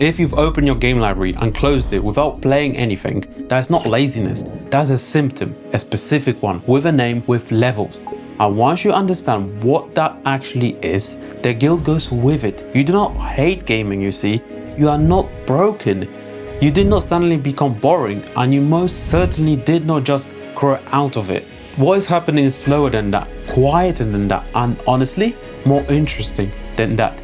If you've opened your game library and closed it without playing anything, that's not laziness, that's a symptom, a specific one, with a name, with levels. And once you understand what that actually is, the guilt goes with it. You do not hate gaming, you see, you are not broken. You did not suddenly become boring, and you most certainly did not just grow out of it. What is happening is slower than that, quieter than that, and honestly, more interesting than that.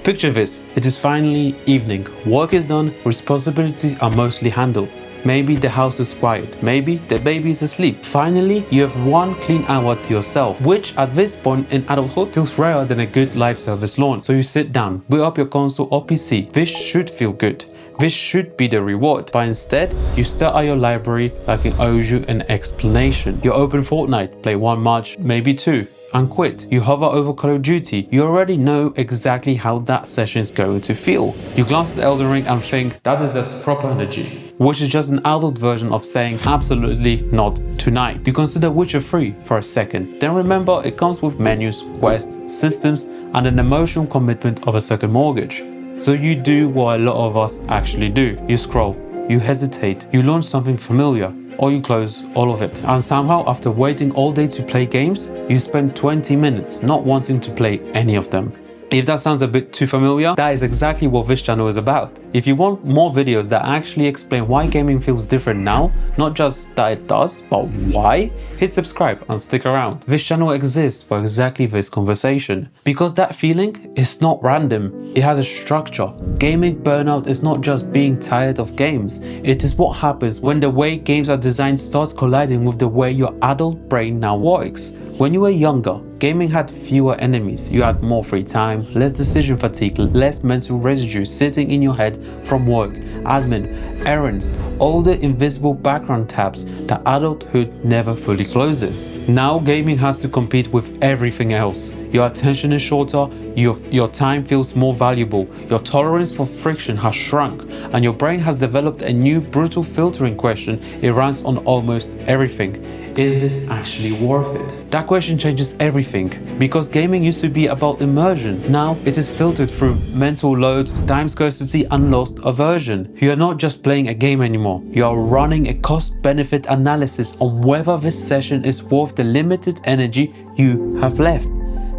Picture this, it is finally evening, work is done, responsibilities are mostly handled. Maybe the house is quiet, maybe the baby is asleep. Finally, you have one clean hour to yourself, which at this point in adulthood feels rarer than a good live service launch. So you sit down, boot up your console or PC. This should feel good. This should be the reward, but instead, you stare at your library like it owes you an explanation. You open Fortnite, play one match, maybe two, and quit. You hover over Call of Duty. You already know exactly how that session is going to feel. You glance at Elden Ring and think, that deserves proper energy, which is just an adult version of saying absolutely not tonight. You consider Witcher 3 for a second, then remember it comes with menus, quests, systems, and an emotional commitment of a second mortgage. So you do what a lot of us actually do. You scroll, you hesitate, you launch something familiar, or you close all of it. And somehow, after waiting all day to play games, you spend 20 minutes not wanting to play any of them. If that sounds a bit too familiar, that is exactly what this channel is about. If you want more videos that actually explain why gaming feels different now, not just that it does, but why, hit subscribe and stick around. This channel exists for exactly this conversation. Because that feeling is not random, it has a structure. Gaming burnout is not just being tired of games, it is what happens when the way games are designed starts colliding with the way your adult brain now works. When you were younger, gaming had fewer enemies. You had more free time, less decision fatigue, less mental residue sitting in your head from work, admin, errands, all the invisible background tabs that adulthood never fully closes. Now gaming has to compete with everything else. Your attention is shorter, your time feels more valuable, your tolerance for friction has shrunk, and your brain has developed a new brutal filtering question. It runs on almost everything. Is this actually worth it? That question changes everything, because gaming used to be about immersion. Now it is filtered through mental load, time scarcity, and lost aversion. You are not just playing a game anymore. You are running a cost-benefit analysis on whether this session is worth the limited energy you have left.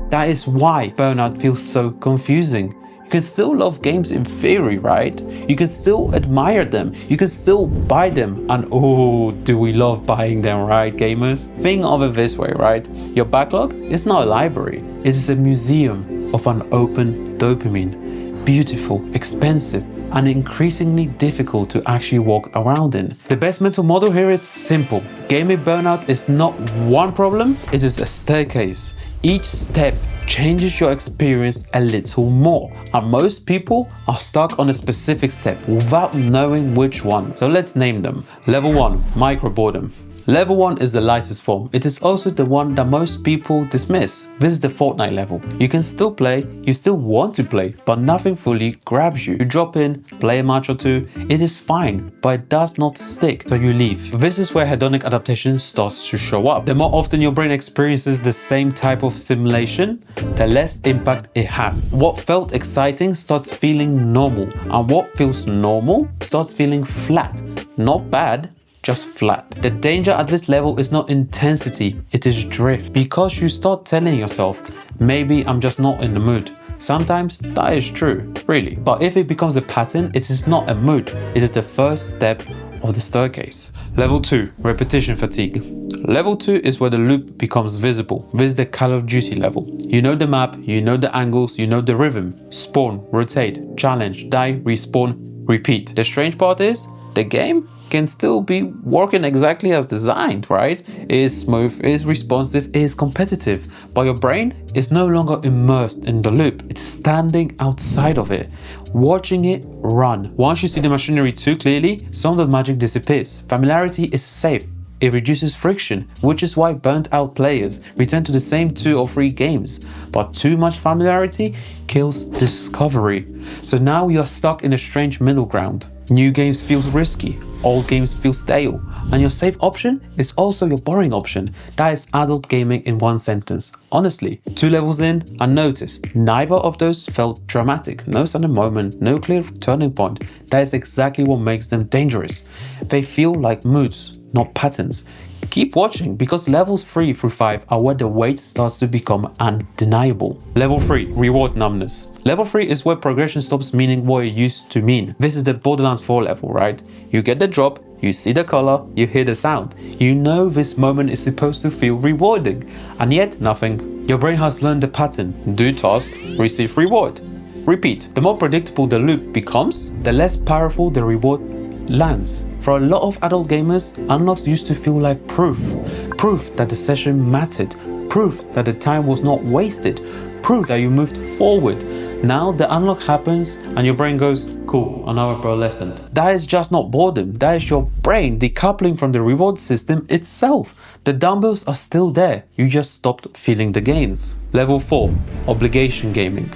That is why burnout feels so confusing. You can still love games in theory, right? You can still admire them, you can still buy them, and oh, do we love buying them, right, gamers? Think of it this way, right? Your backlog is not a library, it is a museum of unopened dopamine. Beautiful, expensive, and increasingly difficult to actually walk around in. The best mental model here is simple. Gaming burnout is not one problem, it is a staircase. Each step changes your experience a little more, and most people are stuck on a specific step without knowing which one. So let's name them. Level 1, Micro Boredom. Level 1 is the lightest form. It is also the one that most people dismiss. This is the Fortnite level. You can still play, you still want to play, but nothing fully grabs you. You drop in, play a match or two, it is fine, but it does not stick, so you leave. This is where hedonic adaptation starts to show up. The more often your brain experiences the same type of stimulation, the less impact it has. What felt exciting starts feeling normal, and what feels normal starts feeling flat. Not bad, just flat. The danger at this level is not intensity, it is drift. Because you start telling yourself, maybe I'm just not in the mood. Sometimes that is true, really. But if it becomes a pattern, it is not a mood, it is the first step of the staircase. Level 2, repetition fatigue. Level 2 is where the loop becomes visible. This is the Call of Duty level. You know the map, you know the angles, you know the rhythm. Spawn, rotate, challenge, die, respawn, repeat. The strange part is, the game can still be working exactly as designed, right? It is smooth, it is responsive, it is competitive, but your brain is no longer immersed in the loop. It's standing outside of it, watching it run. Once you see the machinery too clearly, some of the magic disappears. Familiarity is safe. It reduces friction, which is why burnt out players return to the same 2 or 3 games. But too much familiarity kills discovery. So now you're stuck in a strange middle ground. New games feel risky, old games feel stale, and your safe option is also your boring option. That is adult gaming in one sentence. Honestly, 2 levels in, and notice, neither of those felt dramatic. No sudden moment, no clear turning point. That is exactly what makes them dangerous. They feel like moods, not patterns. Keep watching, because levels 3 through 5 are where the wait starts to become undeniable. Level 3, reward numbness. Level 3 is where progression stops meaning what it used to mean. This is the Borderlands 4 level, right? You get the drop, you see the color, you hear the sound. You know this moment is supposed to feel rewarding, and yet nothing. Your brain has learned the pattern: do task, receive reward. Repeat. The more predictable the loop becomes, the less powerful the reward lands. For a lot of adult gamers, unlocks used to feel like proof that the session mattered, proof that the time was not wasted, proof that you moved forward. Now the unlock happens and your brain goes, cool, another pearlescent. That is just not boredom, that is your brain decoupling from the reward system itself. The dumbbells are still there, you just stopped feeling the gains. Level 4, obligation gaming.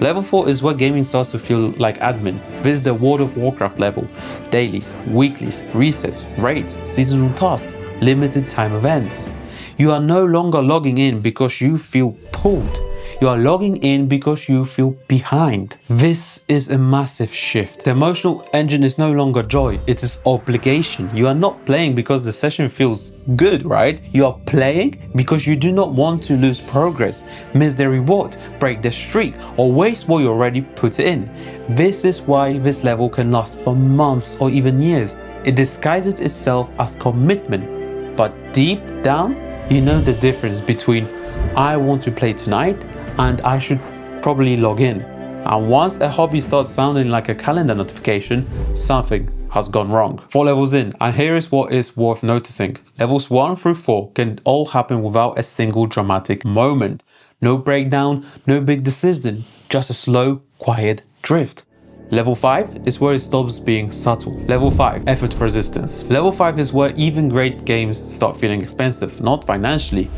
Level 4 is where gaming starts to feel like admin. This is the World of Warcraft level. Dailies, weeklies, resets, raids, seasonal tasks, limited time events. You are no longer logging in because you feel pulled. You are logging in because you feel behind. This is a massive shift. The emotional engine is no longer joy, it is obligation. You are not playing because the session feels good, right? You are playing because you do not want to lose progress, miss the reward, break the streak, or waste what you already put in. This is why this level can last for months or even years. It disguises itself as commitment, but deep down, you know the difference between I want to play tonight and I should probably log in. And once a hobby starts sounding like a calendar notification, something has gone wrong. 4 levels in, and here is what is worth noticing. Levels 1 through 4 can all happen without a single dramatic moment. No breakdown, no big decision, just a slow, quiet drift. Level 5 is where it stops being subtle. Level 5, effort resistance. Level 5 is where even great games start feeling expensive, not financially,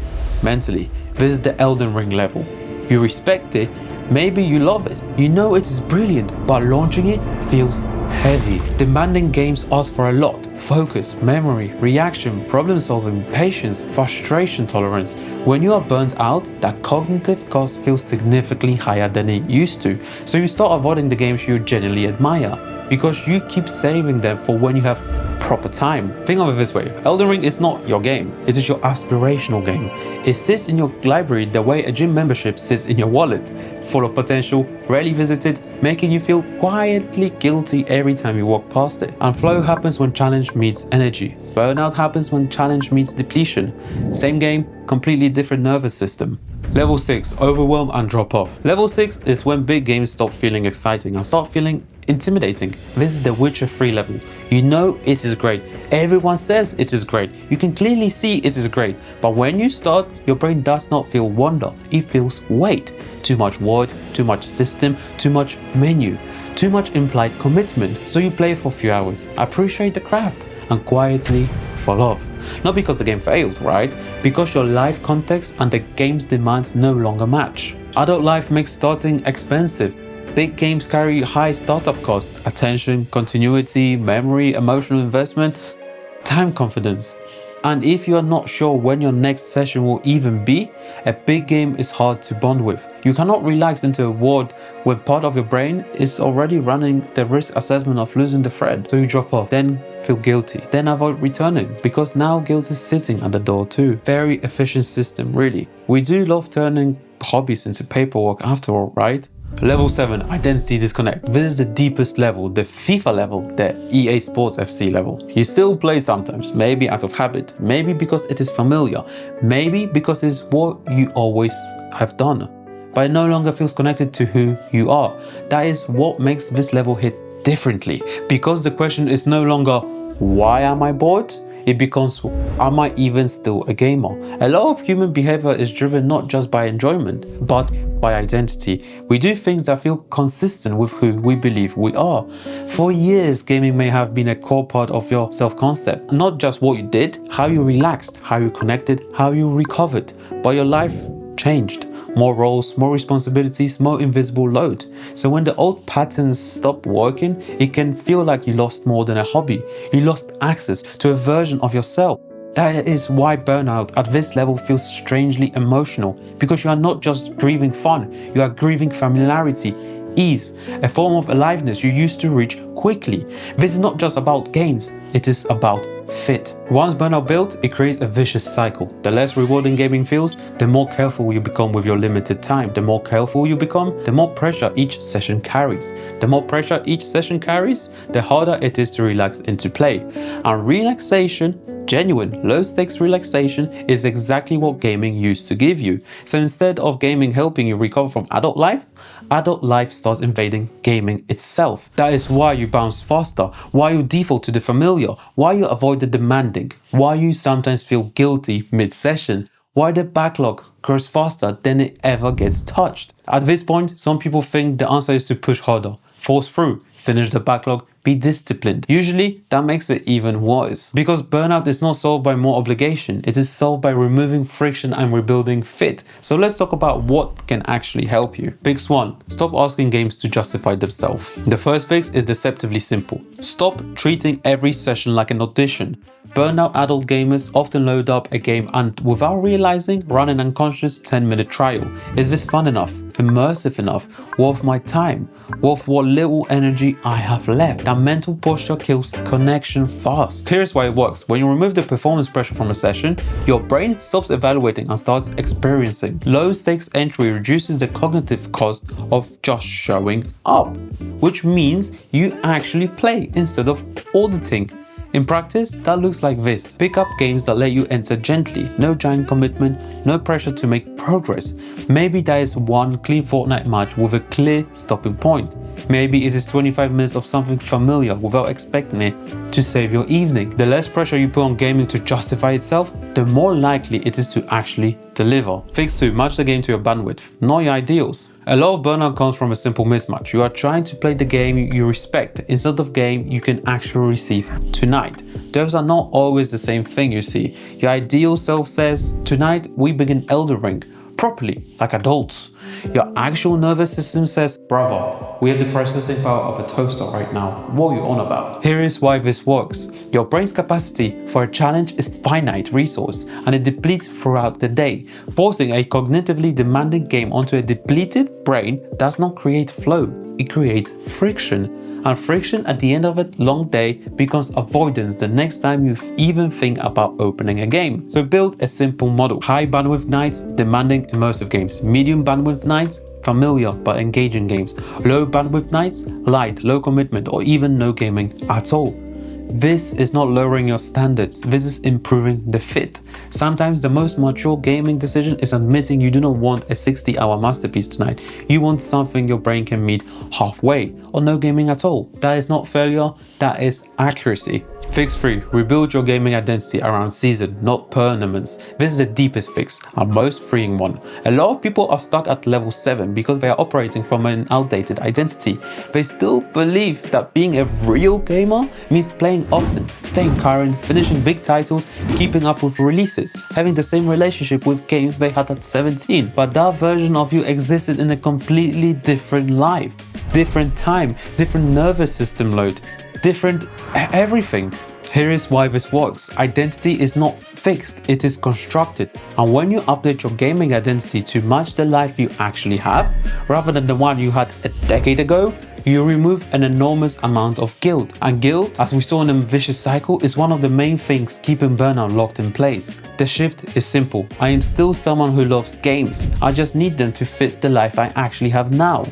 mentally. This is the Elden Ring level. You respect it, maybe you love it, you know it is brilliant, but launching it feels heavy. Demanding games ask for a lot: focus, memory, reaction, problem solving, patience, frustration tolerance. When you are burnt out, that cognitive cost feels significantly higher than it used to, so you start avoiding the games you genuinely admire, because you keep saving them for when you have proper time. Think of it this way: Elden Ring is not your game, it is your aspirational game. It sits in your library the way a gym membership sits in your wallet, full of potential, rarely visited, making you feel quietly guilty every time you walk past it. And flow happens when challenge meets energy. Burnout happens when challenge meets depletion. Same game, completely different nervous system. Level 6, overwhelm and drop off. Level 6 is when big games stop feeling exciting and start feeling intimidating. This is the Witcher 3 level. You know it is great. Everyone says it is great. You can clearly see it is great. But when you start, your brain does not feel wonder. It feels weight. Too much word, too much system, too much menu, too much implied commitment. So you play for a few hours, appreciate the craft, and quietly fall off. Not because the game failed, right? Because your life context and the game's demands no longer match. Adult life makes starting expensive. Big games carry high startup costs, attention, continuity, memory, emotional investment, time confidence. And if you are not sure when your next session will even be, a big game is hard to bond with. You cannot relax into a world when part of your brain is already running the risk assessment of losing the thread. So you drop off, then feel guilty, then avoid returning, because now guilt is sitting at the door too. Very efficient system, really. We do love turning hobbies into paperwork after all, right? Level 7, identity disconnect. This is the deepest level, the FIFA level, the EA Sports FC level. You still play sometimes, maybe out of habit, maybe because it is familiar, maybe because it's what you always have done, but it no longer feels connected to who you are. That is what makes this level hit differently, because the question is no longer, why am I bored? It becomes, am I even still a gamer? A lot of human behavior is driven not just by enjoyment, but by identity. We do things that feel consistent with who we believe we are. For years, gaming may have been a core part of your self-concept. Not just what you did, how you relaxed, how you connected, how you recovered. But your life changed. more roles, more responsibilities, more invisible load. So when the old patterns stop working, it can feel like you lost more than a hobby. You lost access to a version of yourself. That is why burnout at this level feels strangely emotional, because you are not just grieving fun, you are grieving familiarity, ease, a form of aliveness you used to reach quickly. This is not just about games, it is about fit. Once burnout builds, it creates a vicious cycle. The less rewarding gaming feels, the more careful you become with your limited time. The more careful you become, the more pressure each session carries. The more pressure each session carries, the harder it is to relax into play. And relaxation, genuine, low-stakes relaxation, is exactly what gaming used to give you. So instead of gaming helping you recover from adult life starts invading gaming itself. That is why you bounce faster, why you default to the familiar, why you avoid the demanding, why you sometimes feel guilty mid-session, why the backlog grows faster than it ever gets touched. At this point, some people think the answer is to push harder, force through, finish the backlog, be disciplined. Usually, that makes it even worse. Because burnout is not solved by more obligation, it is solved by removing friction and rebuilding fit. So let's talk about what can actually help you. Fix 1. Stop asking games to justify themselves. The first fix is deceptively simple. Stop treating every session like an audition. Burnout adult gamers often load up a game and, without realizing, run an unconscious 10-minute trial. Is this fun enough? Immersive enough? Worth my time? Worth what little energy I have left? That mental posture kills connection fast. Here's why it works. When you remove the performance pressure from a session, your brain stops evaluating and starts experiencing. Low stakes entry reduces the cognitive cost of just showing up, which means you actually play instead of auditing. In practice, that looks like this. Pick up games that let you enter gently. No giant commitment, no pressure to make progress. Maybe that is one clean Fortnite match with a clear stopping point. Maybe it is 25 minutes of something familiar without expecting it to save your evening. The less pressure you put on gaming to justify itself, the more likely it is to actually deliver. Fix 2. Match the game to your bandwidth, not your ideals. A lot of burnout comes from a simple mismatch. You are trying to play the game you respect instead of game you can actually receive tonight. Those are not always the same thing, you see. Your ideal self says, tonight we begin Elden Ring, properly, like adults. Your actual nervous system says, brother, we have the processing power of a toaster right now. What are you on about? Here is why this works. Your brain's capacity for a challenge is finite resource and it depletes throughout the day. Forcing a cognitively demanding game onto a depleted brain does not create flow, it creates friction. And friction at the end of a long day becomes avoidance the next time you even think about opening a game. So build a simple model. High bandwidth nights, demanding immersive games. Medium bandwidth nights, familiar but engaging games. Low bandwidth nights, light, low commitment, or even no gaming at all. This is not lowering your standards, this is improving the fit. Sometimes the most mature gaming decision is admitting you do not want a 60-hour masterpiece tonight. You want something your brain can meet halfway, or no gaming at all. That is not failure, that is accuracy. Fix 3. Rebuild your gaming identity around season, not permanence. This is the deepest fix and most freeing one. A lot of people are stuck at level 7 because they are operating from an outdated identity. They still believe that being a real gamer means playing often, staying current, finishing big titles, keeping up with releases, having the same relationship with games they had at 17. But that version of you existed in a completely different life, different time, different nervous system load, different everything. Here is why this works. Identity is not fixed, it is constructed. And when you update your gaming identity to match the life you actually have, rather than the one you had a decade ago, you remove an enormous amount of guilt. And guilt, as we saw in a vicious cycle, is one of the main things keeping burnout locked in place. The shift is simple. I am still someone who loves games. I just need them to fit the life I actually have now.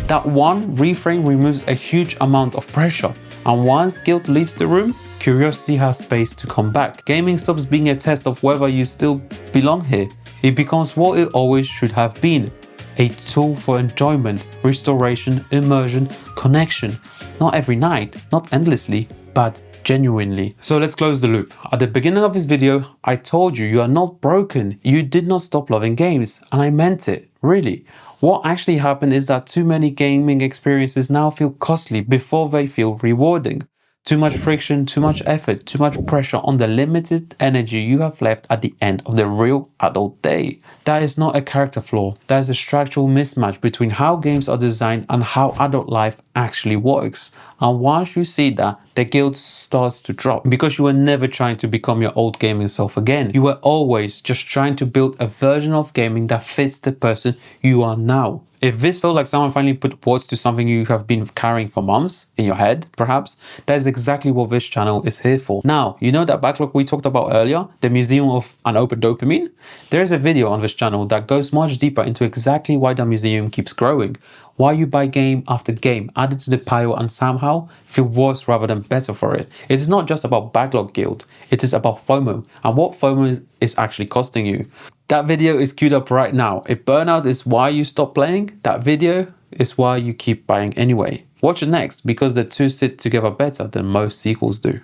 That one reframe removes a huge amount of pressure. And once guilt leaves the room, curiosity has space to come back. Gaming stops being a test of whether you still belong here. It becomes what it always should have been. A tool for enjoyment, restoration, immersion, connection. Not every night, not endlessly, but genuinely. So let's close the loop. At the beginning of this video, I told you are not broken. You did not stop loving games. And I meant it, really. What actually happened is that too many gaming experiences now feel costly before they feel rewarding. Too much friction, too much effort, too much pressure on the limited energy you have left at the end of the real adult day. That is not a character flaw. That is a structural mismatch between how games are designed and how adult life actually works. And once you see that, the guilt starts to drop because you were never trying to become your old gaming self again. You were always just trying to build a version of gaming that fits the person you are now. If this felt like someone finally put words to something you have been carrying for months in your head, perhaps, that is exactly what this channel is here for. Now, you know that backlog we talked about earlier, the Museum of Unopened Dopamine? There is a video on this channel that goes much deeper into exactly why the museum keeps growing, why you buy game after game added to the pile and somehow feel worse rather than better for it. It is not just about backlog guilt, it is about FOMO and what FOMO is actually costing you. That video is queued up right now. If burnout is why you stop playing, that video is why you keep buying anyway. Watch it next because the two sit together better than most sequels do.